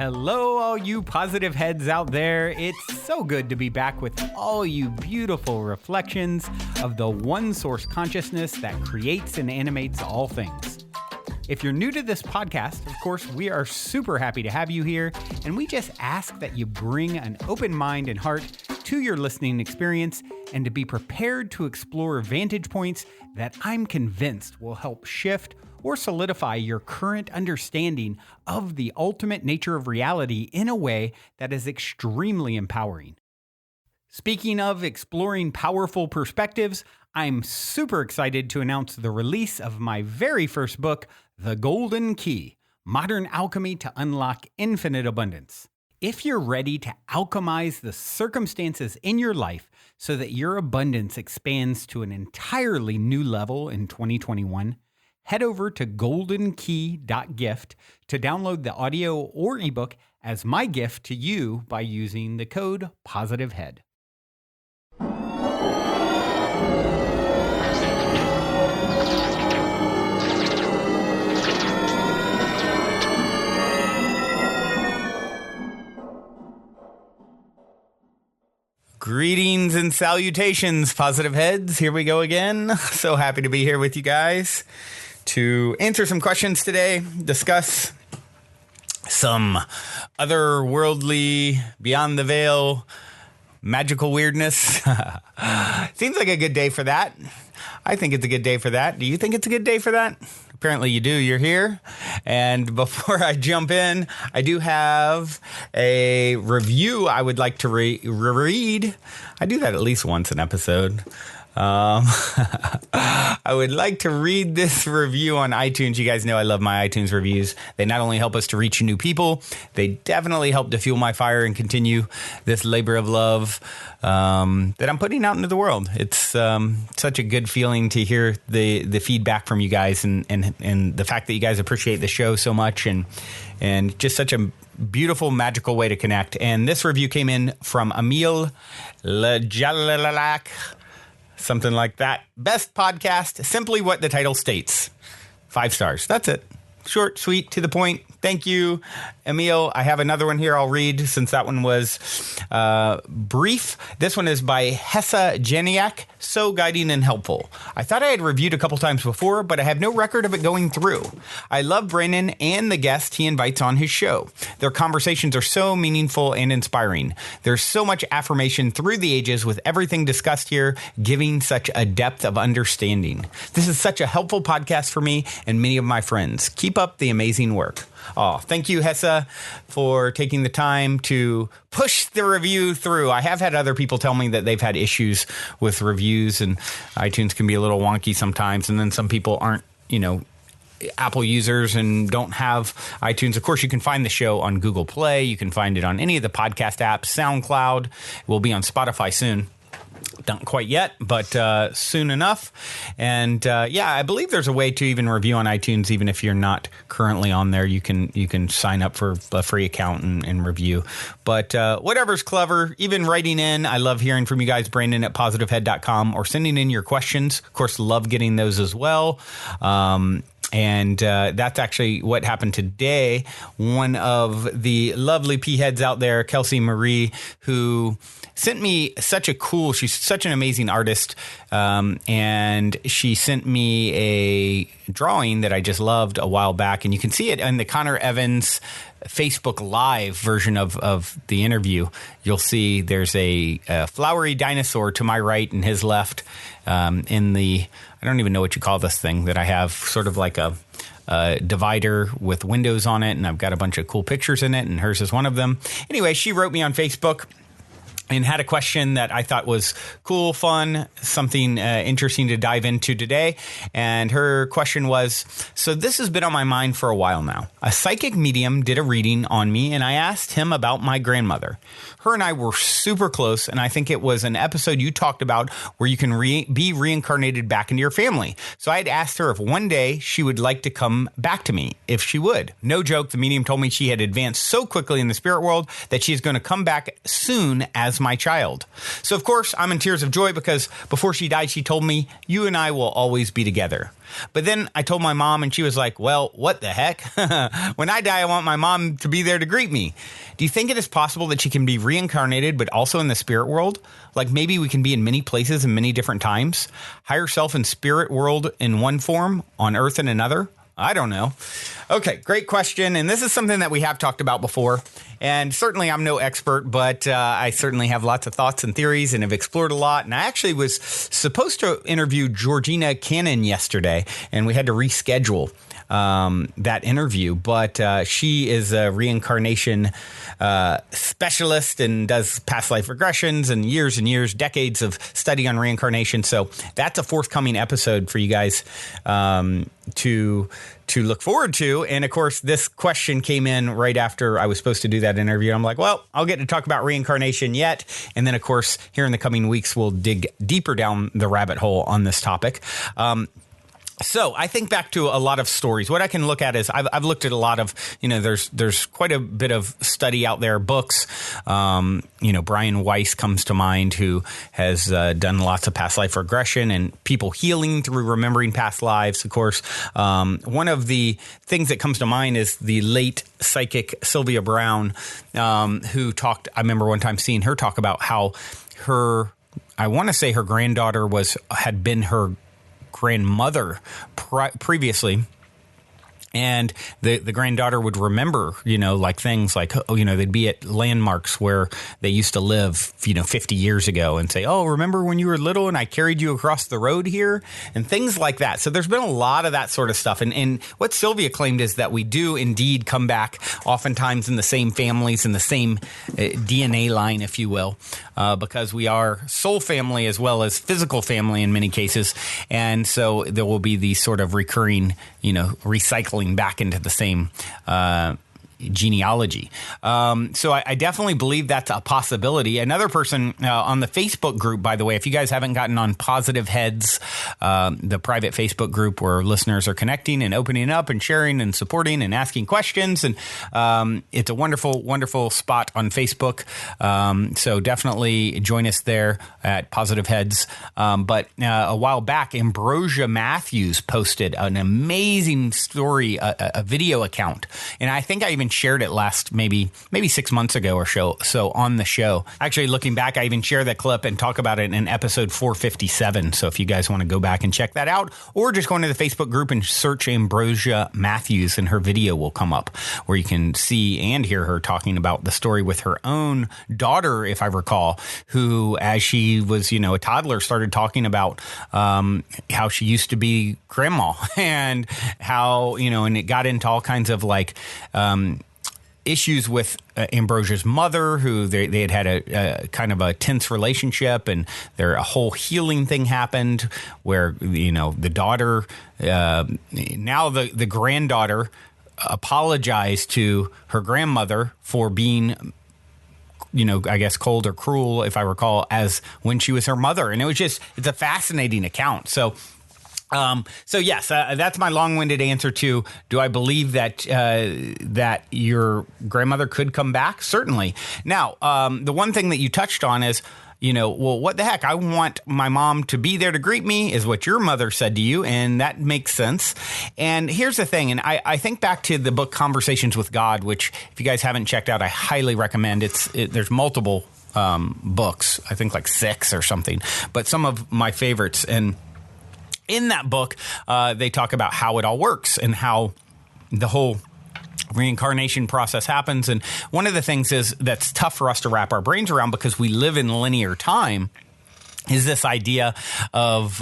Hello, all you positive heads out there. It's so good to be back with all you beautiful reflections of the one source consciousness that creates and animates all things. If you're new to this podcast, of course, we are super happy to have you here, and we just ask that you bring an open mind and heart to your listening experience and to be prepared to explore vantage points that I'm convinced will help shift or solidify your current understanding of the ultimate nature of reality in a way that is extremely empowering. Speaking of exploring powerful perspectives, I'm super excited to announce the release of my very first book, The Golden Key: Modern Alchemy to Unlock Infinite Abundance. If you're ready to alchemize the circumstances in your life so that your abundance expands to an entirely new level in 2021, head over to goldenkey.gift to download the audio or ebook as my gift to you by using the code POSITIVEHEAD. Greetings and salutations, positive heads. Here we go again. So happy to be here with you guys to answer some questions today, discuss some otherworldly, beyond the veil, magical weirdness. Seems like a good day for that. I think it's a good day for that. Do you think it's a good day for that? Apparently you do. You're here. And before I jump in, I do have a review I would like to read. I do that at least once an episode. I would like to read this review on iTunes. You guys know I love my iTunes reviews. They not only help us to reach new people, they definitely help to fuel my fire and continue this labor of love that I'm putting out into the world. It's such a good feeling to hear the feedback from you guys and the fact that you guys appreciate the show so much and just such a beautiful, magical way to connect. And this review came in from Neale, something like that. Best podcast, simply what the title states. 5 stars. That's it. Short, sweet, to the point. Thank you, Emil. I have another one here I'll read since that one was brief. This one is by Hessa Janiak. So guiding and helpful. I thought I had reviewed a couple times before, but I have no record of it going through. I love Brandon and the guest he invites on his show. Their conversations are so meaningful and inspiring. There's so much affirmation through the ages with everything discussed here, giving such a depth of understanding. This is such a helpful podcast for me and many of my friends. Keep up the amazing work. Oh, thank you, Hessa, for taking the time to push the review through. I have had other people tell me that they've had issues with reviews, and iTunes can be a little wonky sometimes. And then some people aren't, Apple users and don't have iTunes. Of course, you can find the show on Google Play. You can find it on any of the podcast apps. SoundCloud will be on Spotify soon. Not quite yet, but soon enough. And I believe there's a way to even review on iTunes, even if you're not currently on there. You can sign up for a free account and review. But whatever's clever, even writing in. I love hearing from you guys, Brandon at positivehead.com, or sending in your questions. Of course, love getting those as well. And that's actually what happened today. One of the lovely P-heads out there, Kelsey Marie, who sent me she's such an amazing artist, and she sent me a drawing that I just loved a while back, and you can see it in the Connor Evans Facebook Live version of the interview. You'll see there's a flowery dinosaur to my right and his left in the, I don't even know what you call this thing that I have, sort of like a divider with windows on it, and I've got a bunch of cool pictures in it, and hers is one of them. Anyway, she wrote me on Facebook and had a question that I thought was cool, fun, something interesting to dive into today. And her question was, so this has been on my mind for a while now. A psychic medium did a reading on me, and I asked him about my grandmother. Her and I were super close, and I think it was an episode you talked about where you can be reincarnated back into your family. So I had asked her if one day she would like to come back to me, if she would. No joke, the medium told me she had advanced so quickly in the spirit world that she is going to come back soon as my child. So, of course, I'm in tears of joy because before she died, she told me, you and I will always be together. But then I told my mom and she was like, well, what the heck? When I die, I want my mom to be there to greet me. Do you think it is possible that she can be reincarnated, but also in the spirit world? Like maybe we can be in many places in many different times? Higher self and spirit world in one form, on earth in another? I don't know. Okay, great question. And this is something that we have talked about before. And certainly I'm no expert, but I certainly have lots of thoughts and theories and have explored a lot. And I actually was supposed to interview Georgina Cannon yesterday, and we had to reschedule that interview. But she is a reincarnation specialist and does past life regressions and years, decades of study on reincarnation. So that's a forthcoming episode for you guys to look forward to. And of course, this question came in right after I was supposed to do that interview. I'm like, well, I'll get to talk about reincarnation yet. And then, of course, here in the coming weeks, we'll dig deeper down the rabbit hole on this topic. So I think back to a lot of stories. What I can look at is I've looked at a lot of, there's quite a bit of study out there, books. Brian Weiss comes to mind, who has done lots of past life regression and people healing through remembering past lives. Of course, one of the things that comes to mind is the late psychic Sylvia Brown, who talked. I remember one time seeing her talk about how I want to say her granddaughter had been her grandmother previously. And the granddaughter would remember, like things like, they'd be at landmarks where they used to live, 50 years ago and say, oh, remember when you were little and I carried you across the road here and things like that. So there's been a lot of that sort of stuff. And what Sylvia claimed is that we do indeed come back oftentimes in the same families, in the same DNA line, if you will, because we are soul family as well as physical family in many cases. And so there will be these sort of recurring, recycling back into the same genealogy. So I definitely believe that's a possibility. Another person on the Facebook group, by the way, if you guys haven't gotten on Positive Heads, the private Facebook group where listeners are connecting and opening up and sharing and supporting and asking questions. And it's a wonderful, wonderful spot on Facebook. So definitely join us there at Positive Heads. But a while back, Ambrosia Matthews posted an amazing story, a video account. And I think I even shared it last maybe 6 months ago or so on the show. Actually, looking back, I even share that clip and talk about it in episode 457. So if you guys want to go back and check that out, or just go into the Facebook group and search Ambrosia Matthews, and her video will come up where you can see and hear her talking about the story with her own daughter, if I recall, who, as she was, a toddler, started talking about how she used to be grandma and how, and it got into all kinds of issues with Ambrosia's mother, who they had a kind of a tense relationship, and a whole healing thing happened where, the daughter, now the granddaughter apologized to her grandmother for being, I guess cold or cruel, if I recall, as when she was her mother. And it's a fascinating account. So yes, that's my long-winded answer to, do I believe that that your grandmother could come back? Certainly. Now, the one thing that you touched on is, well, what the heck? I want my mom to be there to greet me, is what your mother said to you, and that makes sense. And here's the thing, and I think back to the book Conversations with God, which, if you guys haven't checked out, I highly recommend. There's multiple books, I think like 6 or something, but some of my favorites. And in that book, they talk about how it all works and how the whole reincarnation process happens. And one of the things that's tough for us to wrap our brains around, because we live in linear time, is this idea of,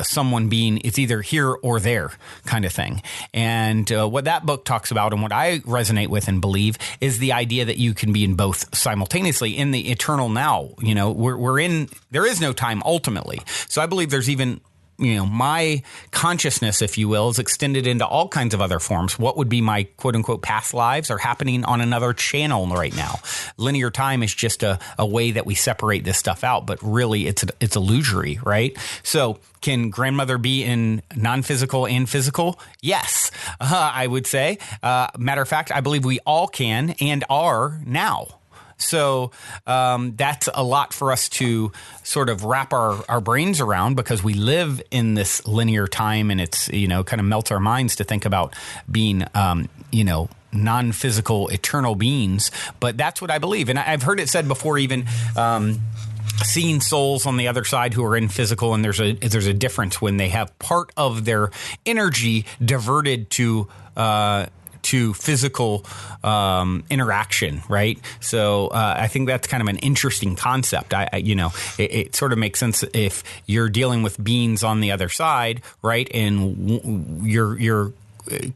someone being, it's either here or there kind of thing. And what that book talks about, and what I resonate with and believe, is the idea that you can be in both simultaneously in the eternal now. There is no time ultimately. So I believe there's even, my consciousness, if you will, is extended into all kinds of other forms. What would be my quote unquote past lives are happening on another channel right now. Linear time is just a way that we separate this stuff out, but really it's illusory, right? So can grandmother be in non-physical and physical? Yes, I would say. Matter of fact, I believe we all can and are now. So that's a lot for us to sort of wrap our brains around, because we live in this linear time, and it's, kind of melts our minds to think about being, non-physical, eternal beings. But that's what I believe. And I've heard it said before, even seeing souls on the other side who are in physical, and there's a difference when they have part of their energy diverted to physical interaction, right? So I think that's kind of an interesting concept. It sort of makes sense if you're dealing with beings on the other side, right? And you're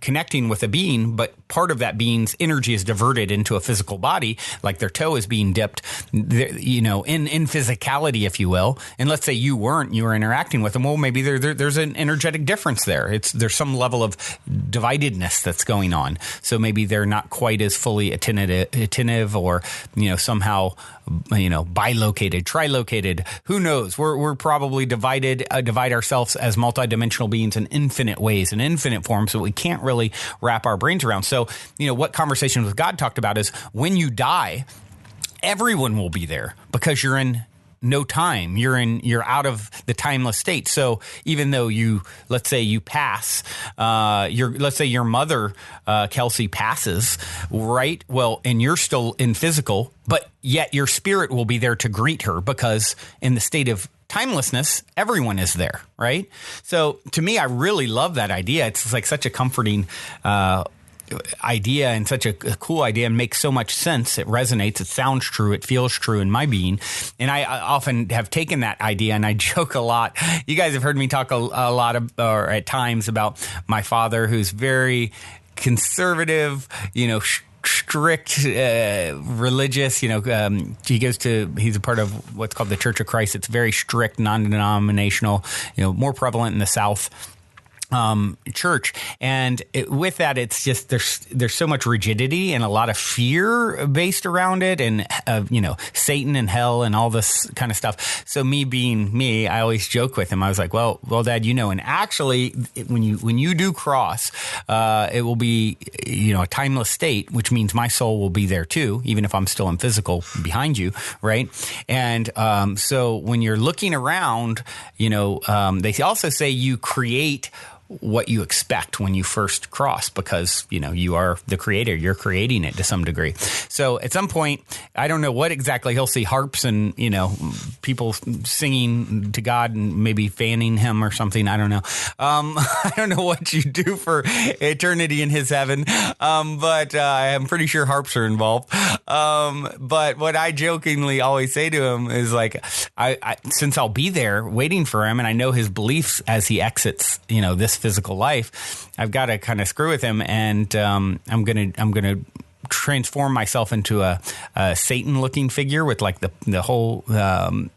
connecting with a being, but part of that being's energy is diverted into a physical body, like their toe is being dipped, in physicality, if you will. And let's say you were interacting with them. Well, maybe there's an energetic difference there. There's some level of dividedness that's going on. So maybe they're not quite as fully attentive, or, somehow, bilocated, trilocated. Who knows? We're probably divide ourselves as multidimensional beings in infinite ways, in infinite forms, that we can't really wrap our brains around. So, what Conversations with God talked about is when you die, everyone will be there, because you're in no time. You're out of the timeless state. So even though let's say you pass, let's say your mother, Kelsey, passes, right? Well, and you're still in physical, but yet your spirit will be there to greet her, because in the state of timelessness, everyone is there, right? So to me, I really love that idea. It's like such a comforting idea, and such a cool idea, and makes so much sense. It resonates. It sounds true. It feels true in my being. And I often have taken that idea, and I joke a lot. You guys have heard me talk a lot or at times about my father, who's very conservative, strict, religious, he's a part of what's called the Church of Christ. It's very strict, non-denominational, more prevalent in the South. Church. And with that, it's just there's so much rigidity and a lot of fear based around it, and Satan and hell and all this kind of stuff. So me being me, I always joke with him. I was like, well, Dad, and actually when you do cross, it will be a timeless state, which means my soul will be there too, even if I'm still in physical behind you, right? And so when you're looking around, they also say you create what you expect when you first cross, because, you are the creator. You're creating it to some degree. So at some point, I don't know what exactly, he'll see harps and, people singing to God and maybe fanning him or something. I don't know. I don't know what you do for eternity in his heaven. But I'm pretty sure harps are involved. But what I jokingly always say to him is like, since I'll be there waiting for him, and I know his beliefs as he exits, this physical life, I've got to kind of screw with him, and I'm gonna transform myself into a Satan-looking figure with like the whole the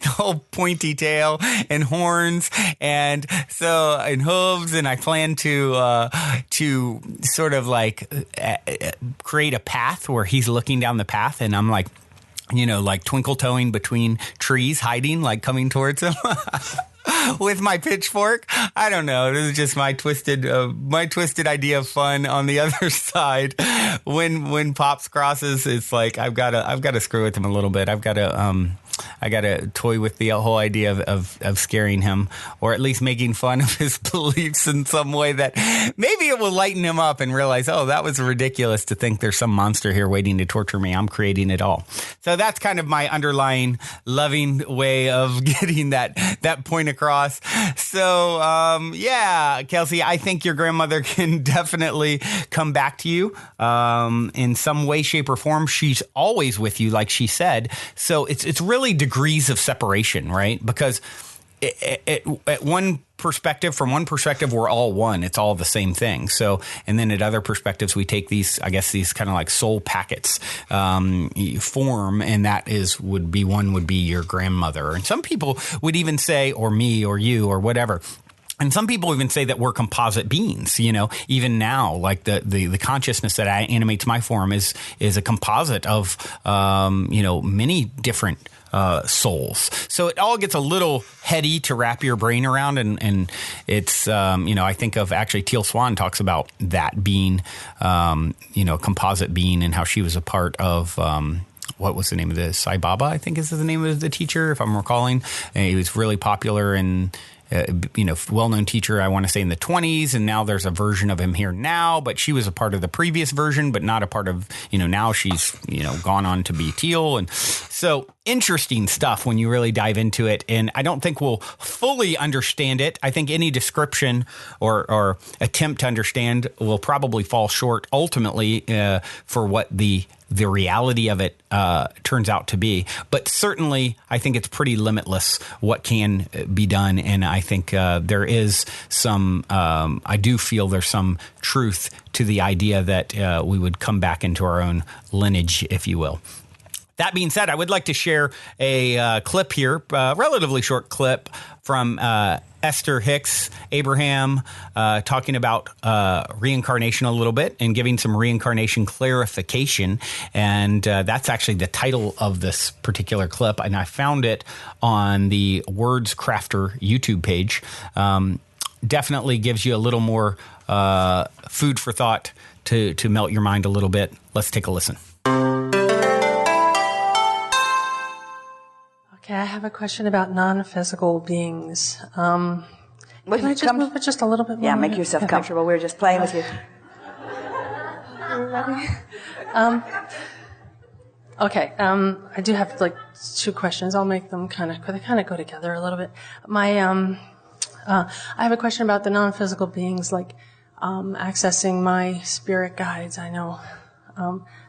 whole pointy tail and horns and hooves, and I plan to sort of like create a path where he's looking down the path, and I'm like, like twinkle-toeing between trees, hiding, like coming towards him. With my pitchfork. I don't know. This is just my twisted idea of fun. On the other side, when Pops crosses, it's like I've got to screw with him a little bit. I got to toy with the whole idea of scaring him, or at least making fun of his beliefs in some way that maybe it will lighten him up and realize, oh, that was ridiculous to think there's some monster here waiting to torture me. I'm creating it all. So that's kind of my underlying loving way of getting that point across. So, Kelsey, I think your grandmother can definitely come back to you in some way, shape, or form. She's always with you, like she said. So it's really degrees of separation, right? Because from one perspective, we're all one. It's all the same thing. So, and then at other perspectives, we take these kind of like soul packets form, and that would be your grandmother. And some people would even say, or me, or you, or whatever. And some people even say that we're composite beings, you know, even now, like the consciousness that animates my form is a composite of, you know, many different souls. So it all gets a little heady to wrap your brain around. And it's, you know, I think of actually Teal Swan talks about that being, you know, composite being and how she was a part of, what was the name of this? Sai Baba, I think is the name of the teacher, if I'm recalling. And he was really popular in, you know, well-known teacher, I want to say in the 20s, and now there's a version of him here now, but she was a part of the previous version, but not a part of, you know, now she's, you know, gone on to be Teal. And so interesting stuff when you really dive into it. And I don't think we'll fully understand it. I think any description or attempt to understand will probably fall short ultimately for what the reality of it turns out to be. But certainly, I think it's pretty limitless what can be done. And I think there is some, I do feel there's some truth to the idea that we would come back into our own lineage, if you will. That being said, I would like to share a clip here, a relatively short clip from Esther Hicks, Abraham, talking about reincarnation a little bit and giving some reincarnation clarification. And that's actually the title of this particular clip. And I found it on the Words Crafter YouTube page. Definitely gives you a little more food for thought to melt your mind a little bit. Let's take a listen. Okay, I have a question about non-physical beings. Can I just move it just a little bit more? Yeah, make yourself comfortable. We're just playing with you. Ready? Okay, I do have like two questions. I'll make them they kind of go together a little bit. I have a question about the non-physical beings, like accessing my spirit guides. I know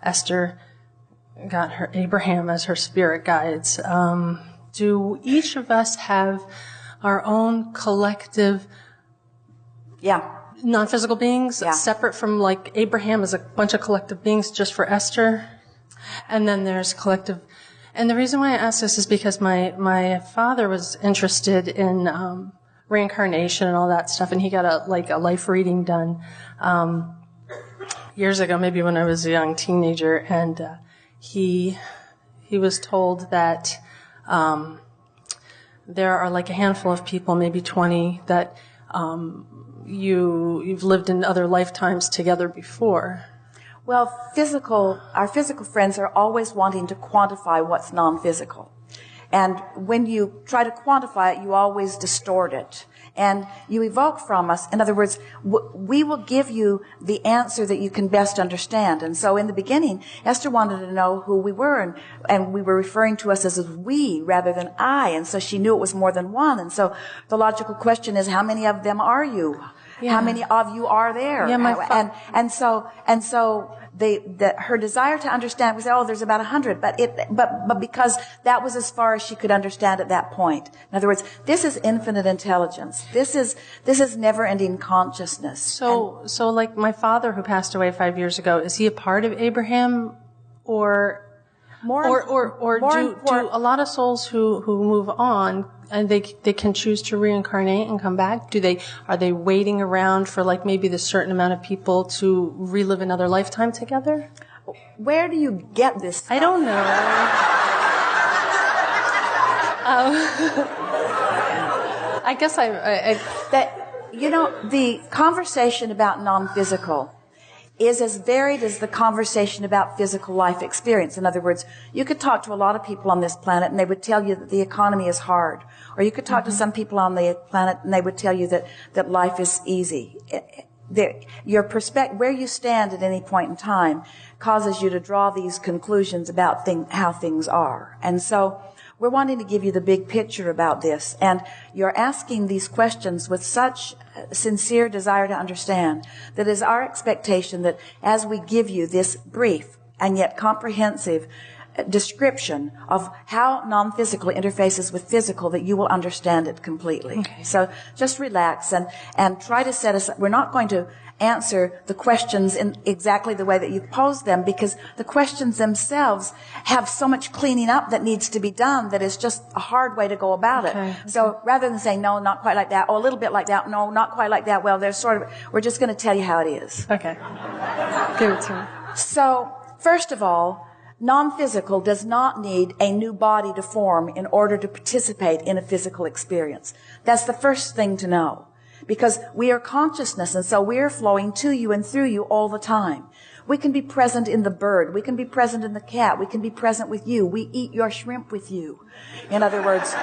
Esther got her Abraham as her spirit guides. Do each of us have our own collective non-physical beings separate from, like, Abraham is a bunch of collective beings just for Esther? And then there's collective. And the reason why I ask this is because my father was interested in reincarnation and all that stuff, and he got a life reading done years ago, maybe when I was a young teenager, and he was told that there are like a handful of people, maybe 20, that you've lived in other lifetimes together before. Well, our physical friends are always wanting to quantify what's non-physical. And when you try to quantify it, you always distort it. And you evoke from us. In other words, we will give you the answer that you can best understand. And so in the beginning, Esther wanted to know who we were, and we were referring to us as we rather than I. And so she knew it was more than one. And so the logical question is, how many of them are you? Yeah. How many of you are there? Yeah, and so her desire to understand was, there's about 100, but because that was as far as she could understand at that point. In other words, this is infinite intelligence. This is never-ending consciousness. So like my father who passed away 5 years ago, is he a part of Abraham, or do a lot of souls who move on and they can choose to reincarnate and come back? Are they waiting around for like maybe the certain amount of people to relive another lifetime together? Where do you get this from? I don't know. I guess the conversation about non-physical is as varied as the conversation about physical life experience. In other words, you could talk to a lot of people on this planet and they would tell you that the economy is hard. Or you could talk to some people on the planet and they would tell you that life is easy. Your perspective, where you stand at any point in time, causes you to draw these conclusions about how things are. And so we're wanting to give you the big picture about this. And you're asking these questions with such sincere desire to understand that it is our expectation that as we give you this brief and yet comprehensive description of how non-physical interfaces with physical that you will understand it completely. Okay. So just relax and try to set aside. We're not going to answer the questions in exactly the way that you've posed them, because the questions themselves have so much cleaning up that needs to be done that is just a hard way to go about it. So rather than saying, no, not quite like that, or a little bit like that, no, not quite like that, well, there's sort of, we're just going to tell you how it is. Okay. Give it to me. So, first of all, non-physical does not need a new body to form in order to participate in a physical experience. That's the first thing to know. Because we are consciousness, and so we are flowing to you and through you all the time. We can be present in the bird. We can be present in the cat. We can be present with you. We eat your shrimp with you. In other words,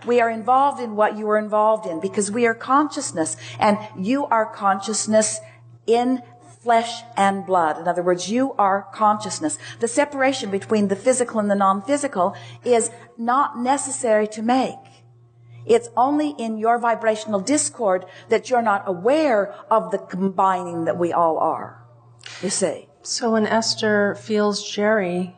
we are involved in what you are involved in because we are consciousness, and you are consciousness in flesh and blood. In other words, you are consciousness. The separation between the physical and the non-physical is not necessary to make. It's only in your vibrational discord that you're not aware of the combining that we all are. You see? So when Esther feels Jerry,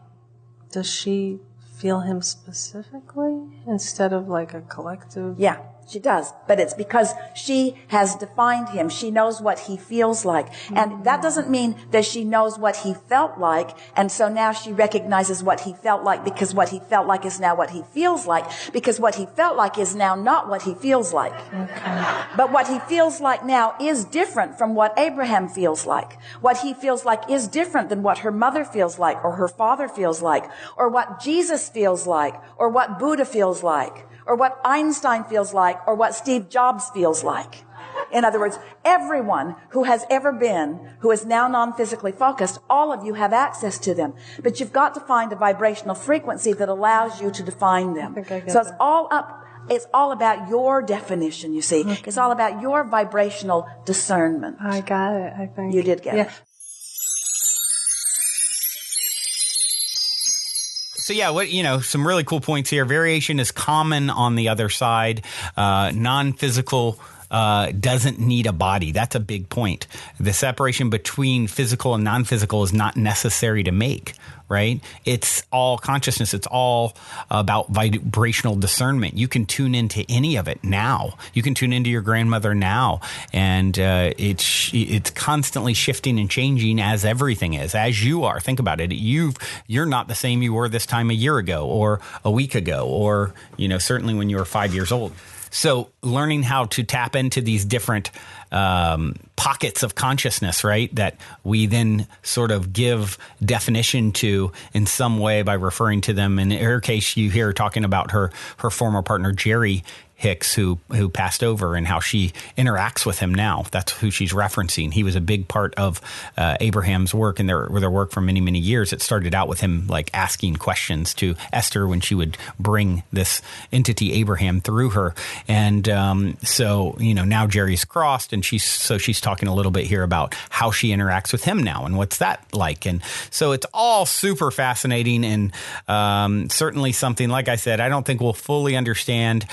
does she feel him specifically instead of like a collective? Yeah, she does. But it's because she has defined him. She knows what he feels like. And that doesn't mean that she knows what he felt like. And so now she recognizes what he felt like because what he felt like is now what he feels like. Because what he felt like is now not what he feels like. Okay. But what he feels like now is different from what Abraham feels like. What he feels like is different than what her mother feels like, or her father feels like, or what Jesus feels like, or what Buddha feels like, or what Einstein feels like, or what Steve Jobs feels like. In other words, everyone who has ever been, who is now non-physically focused, all of you have access to them. But you've got to find a vibrational frequency that allows you to define them. So it's all about your definition, you see. Okay. It's all about your vibrational discernment. I got it, I think. You did get it. So yeah, some really cool points here. Variation is common on the other side. Non-physical doesn't need a body. That's a big point. The separation between physical and non-physical is not necessary to make, right? It's all consciousness. It's all about vibrational discernment. You can tune into any of it now. You can tune into your grandmother now. And it's constantly shifting and changing, as everything is, as you are. Think about it. You're not the same you were this time a year ago or a week ago, or, certainly when you were 5 years old. So learning how to tap into these different pockets of consciousness, right, that we then sort of give definition to in some way by referring to them. In her case, you hear her talking about her former partner, Jerry Hicks, who passed over, and how she interacts with him now. That's who she's referencing. He was a big part of Abraham's work and their work for many, many years. It started out with him like asking questions to Esther when she would bring this entity Abraham through her. And so now Jerry's crossed, and she's talking a little bit here about how she interacts with him now and what's that like. And so it's all super fascinating, and certainly something, like I said, I don't think we'll fully understand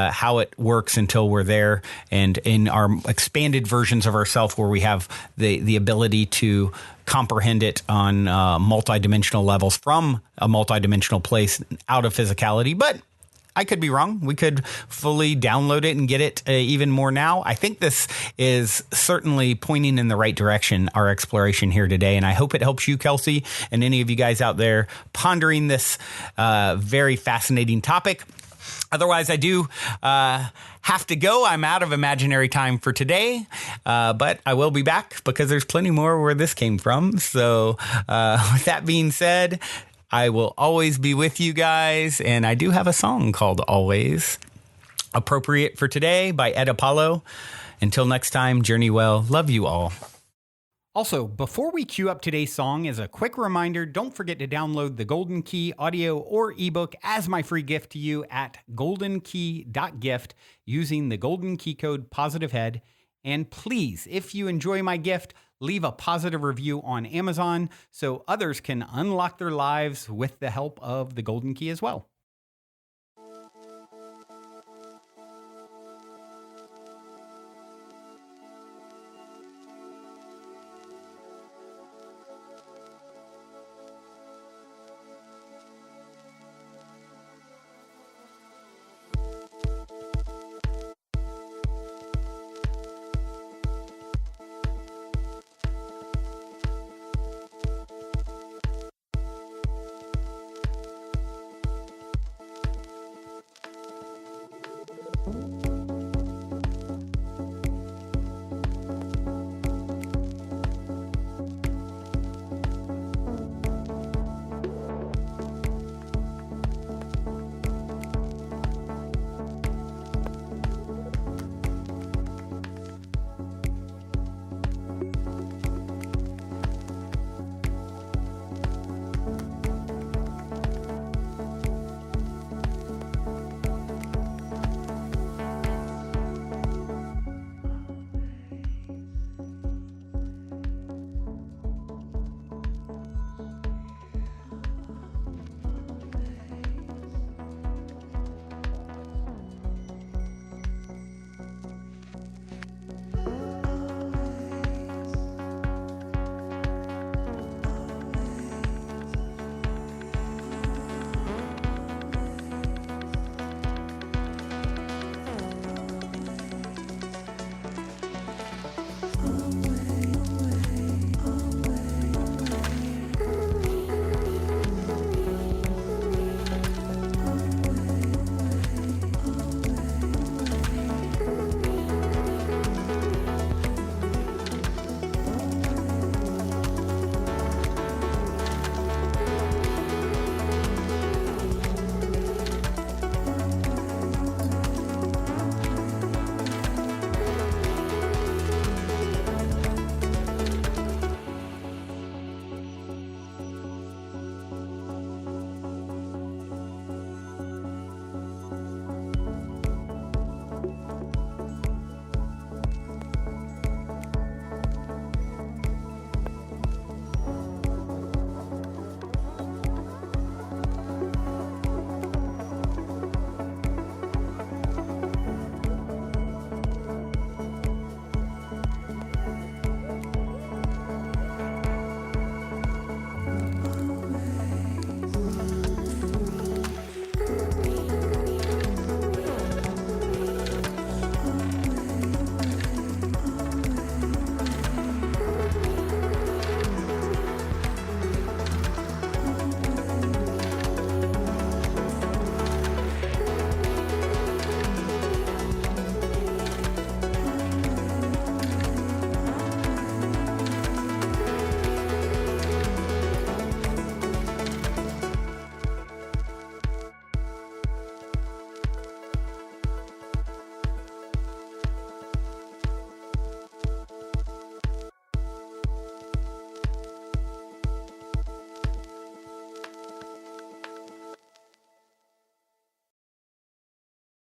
how it works until we're there, and in our expanded versions of ourselves where we have the ability to comprehend it on multidimensional levels from a multidimensional place out of physicality. But I could be wrong. We could fully download it and get it even more now. I think this is certainly pointing in the right direction, our exploration here today. And I hope it helps you, Kelsey, and any of you guys out there pondering this very fascinating topic. Otherwise, I do have to go. I'm out of imaginary time for today, but I will be back because there's plenty more where this came from. So with that being said, I will always be with you guys. And I do have a song called Always, appropriate for today, by Ed Apollo. Until next time, journey well. Love you all. Also, before we cue up today's song, as a quick reminder, don't forget to download the Golden Key audio or ebook as my free gift to you at goldenkey.gift using the Golden Key code POSITIVEHEAD. And please, if you enjoy my gift, leave a positive review on Amazon so others can unlock their lives with the help of the Golden Key as well.